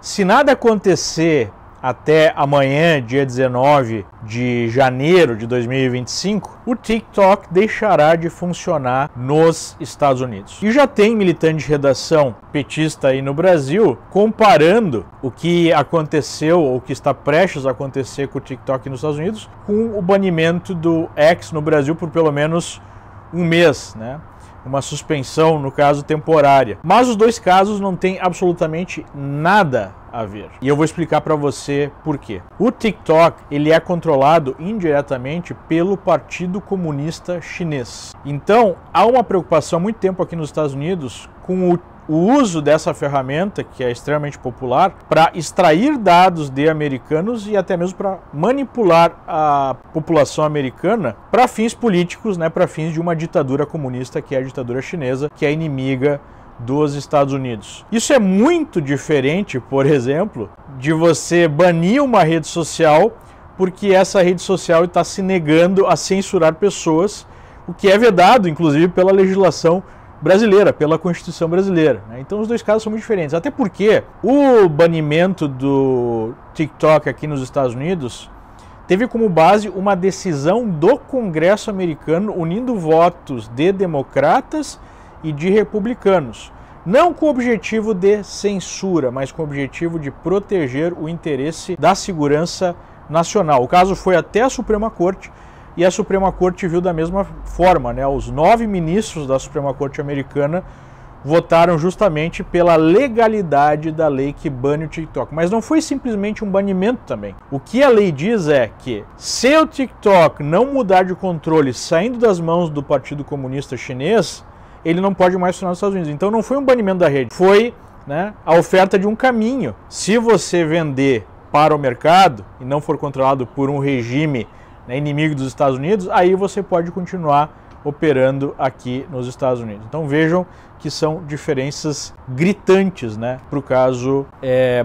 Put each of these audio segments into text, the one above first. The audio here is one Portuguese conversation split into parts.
Se nada acontecer até amanhã, dia 19 de janeiro de 2025, o TikTok deixará de funcionar nos Estados Unidos. E já tem militante de redação petista aí no Brasil comparando o que aconteceu ou o que está prestes a acontecer com o TikTok nos Estados Unidos com o banimento do X no Brasil por pelo menos um mês, né? Uma suspensão, no caso, temporária. Mas os dois casos não têm absolutamente nada a ver. E eu vou explicar para você por quê. O TikTok, ele é controlado indiretamente pelo Partido Comunista Chinês. Então, há uma preocupação há muito tempo aqui nos Estados Unidos com o uso dessa ferramenta, que é extremamente popular, para extrair dados de americanos e até mesmo para manipular a população americana para fins políticos, né, para fins de uma ditadura comunista, que é a ditadura chinesa, que é inimiga dos Estados Unidos. Isso é muito diferente, por exemplo, de você banir uma rede social porque essa rede social está se negando a censurar pessoas, o que é vedado, inclusive, pela legislação brasileira, pela Constituição brasileira. Então os dois casos são muito diferentes, até porque o banimento do TikTok aqui nos Estados Unidos teve como base uma decisão do Congresso americano unindo votos de democratas e de republicanos, não com o objetivo de censura, mas com o objetivo de proteger o interesse da segurança nacional. O caso foi até a Suprema Corte, e a Suprema Corte viu da mesma forma, né? Os 9 ministros da Suprema Corte americana votaram justamente pela legalidade da lei que bane o TikTok. Mas não foi simplesmente um banimento também. O que a lei diz é que se o TikTok não mudar de controle saindo das mãos do Partido Comunista Chinês, ele não pode mais funcionar nos Estados Unidos. Então não foi um banimento da rede, foi, né, a oferta de um caminho. Se você vender para o mercado e não for controlado por um regime inimigo dos Estados Unidos, aí você pode continuar operando aqui nos Estados Unidos. Então vejam que são diferenças gritantes, né, para o caso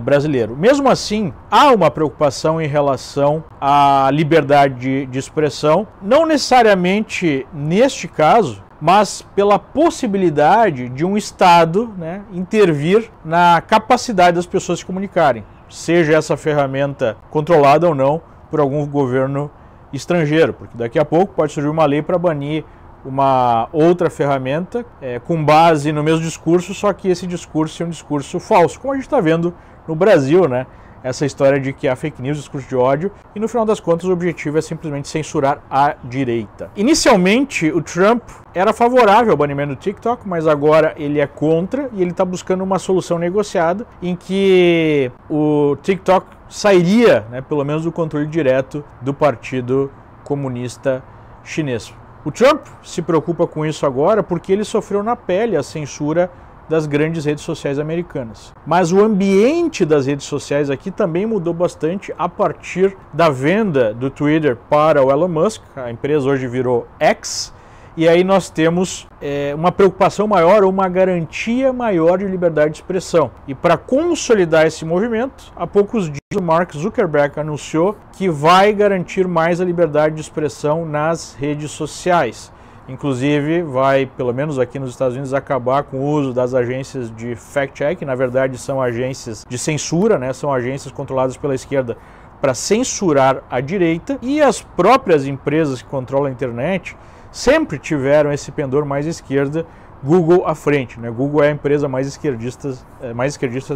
brasileiro. Mesmo assim, há uma preocupação em relação à liberdade de expressão, não necessariamente neste caso, mas pela possibilidade de um Estado, né, intervir na capacidade das pessoas se comunicarem, seja essa ferramenta controlada ou não por algum governo estrangeiro, porque daqui a pouco pode surgir uma lei para banir uma outra ferramenta com base no mesmo discurso, só que esse discurso é um discurso falso, como a gente está vendo no Brasil, né? Essa história de que há fake news, discurso de ódio, e no final das contas o objetivo é simplesmente censurar a direita. Inicialmente o Trump era favorável ao banimento do TikTok, mas agora ele é contra e ele está buscando uma solução negociada em que o TikTok sairia, né, pelo menos do controle direto do Partido Comunista Chinês. O Trump se preocupa com isso agora porque ele sofreu na pele a censura das grandes redes sociais americanas. Mas o ambiente das redes sociais aqui também mudou bastante a partir da venda do Twitter para o Elon Musk. A empresa hoje virou X, e aí nós temos uma preocupação maior ou uma garantia maior de liberdade de expressão. E para consolidar esse movimento, há poucos dias o Mark Zuckerberg anunciou que vai garantir mais a liberdade de expressão nas redes sociais. Inclusive vai, pelo menos aqui nos Estados Unidos, acabar com o uso das agências de fact-check, na verdade são agências de censura, né? São agências controladas pela esquerda para censurar a direita, e as próprias empresas que controlam a internet sempre tiveram esse pendor mais esquerda, Google à frente, né? Google é a empresa mais esquerdista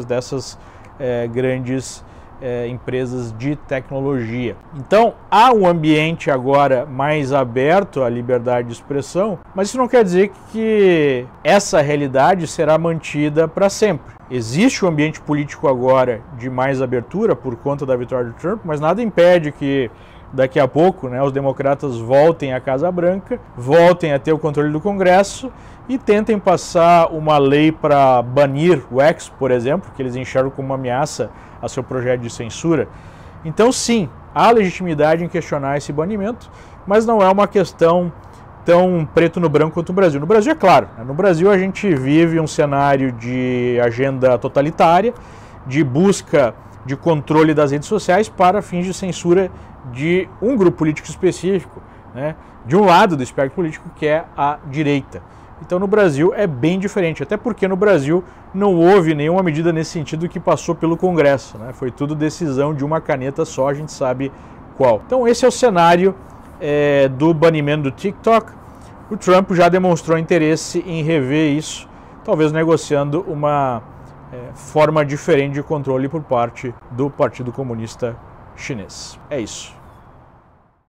dessas grandes empresas de tecnologia. Então há um ambiente agora mais aberto à liberdade de expressão, mas isso não quer dizer que essa realidade será mantida para sempre. Existe um ambiente político agora de mais abertura por conta da vitória do Trump, mas nada impede que daqui a pouco, né, os democratas voltem à Casa Branca, voltem a ter o controle do Congresso e tentem passar uma lei para banir o X, por exemplo, que eles enxergam como uma ameaça a seu projeto de censura. Então sim, há legitimidade em questionar esse banimento, mas não é uma questão tão preto no branco quanto no Brasil. No Brasil é claro, né? No Brasil a gente vive um cenário de agenda totalitária, de busca de controle das redes sociais para fins de censura de um grupo político específico, né? De um lado do espectro político, que é a direita. Então no Brasil é bem diferente, até porque no Brasil não houve nenhuma medida nesse sentido que passou pelo Congresso, né? Foi tudo decisão de uma caneta só, a gente sabe qual. Então esse é o cenário do banimento do TikTok. O Trump já demonstrou interesse em rever isso, talvez negociando uma forma diferente de controle por parte do Partido Comunista Chinês. É isso.